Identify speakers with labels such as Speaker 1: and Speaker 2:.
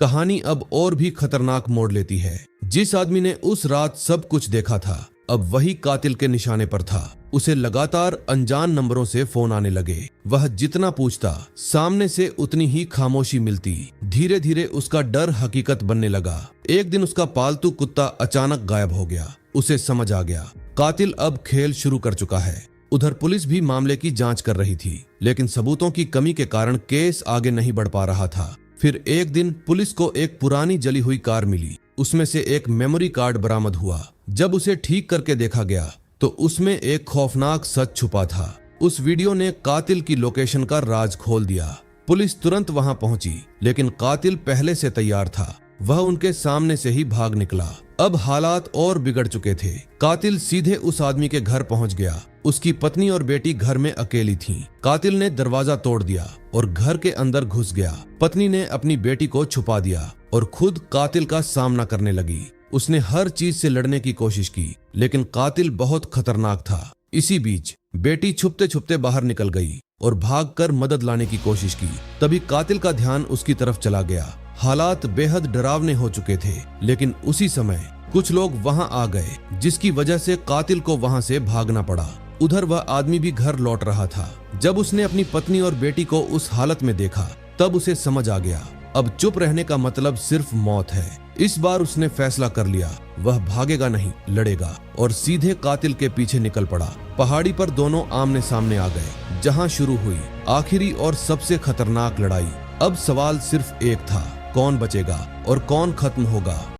Speaker 1: कहानी अब और भी खतरनाक मोड़ लेती है। जिस आदमी ने उस रात सब कुछ देखा था, अब वही कातिल के निशाने पर था। उसे लगातार अनजान नंबरों से फोन आने लगे। वह जितना पूछता, सामने से उतनी ही खामोशी मिलती। धीरे धीरे उसका डर हकीकत बनने लगा। एक दिन उसका पालतू कुत्ता अचानक गायब हो गया। उसे समझ आ गया, कातिल अब खेल शुरू कर चुका है। उधर पुलिस भी मामले की जांच कर रही थी, लेकिन सबूतों की कमी के कारण केस आगे नहीं बढ़ पा रहा था। फिर एक दिन पुलिस को एक पुरानी जली हुई कार मिली। उसमें से एक मेमोरी कार्ड बरामद हुआ। जब उसे ठीक करके देखा गया तो उसमें एक खौफनाक सच छुपा था। उस वीडियो ने कातिल की लोकेशन का राज खोल दिया। पुलिस तुरंत वहां पहुंची, लेकिन कातिल पहले से तैयार था। वह उनके सामने से ही भाग निकला। अब हालात और बिगड़ चुके थे। कातिल सीधे उस आदमी के घर पहुंच गया। उसकी पत्नी और बेटी घर में अकेली थीं। कातिल ने दरवाजा तोड़ दिया और घर के अंदर घुस गया। पत्नी ने अपनी बेटी को छुपा दिया और खुद कातिल का सामना करने लगी। उसने हर चीज से लड़ने की कोशिश की, लेकिन कातिल बहुत खतरनाक था। इसी बीच बेटी छुपते छुपते बाहर निकल गई और भागकर मदद लाने की कोशिश की। तभी कातिल का ध्यान उसकी तरफ चला गया। हालात बेहद डरावने हो चुके थे, लेकिन उसी समय कुछ लोग वहां आ गए, जिसकी वजह से कातिल को वहां से भागना पड़ा। उधर वह आदमी भी घर लौट रहा था। जब उसने अपनी पत्नी और बेटी को उस हालत में देखा, तब उसे समझ आ गया, अब चुप रहने का मतलब सिर्फ मौत है। इस बार उसने फैसला कर लिया, वह भागेगा नहीं, लड़ेगा, और सीधे कातिल के पीछे निकल पड़ा। पहाड़ी पर दोनों आमने सामने आ गए, जहां शुरू हुई आखिरी और सबसे खतरनाक लड़ाई। अब सवाल सिर्फ एक था, कौन बचेगा और कौन खत्म होगा।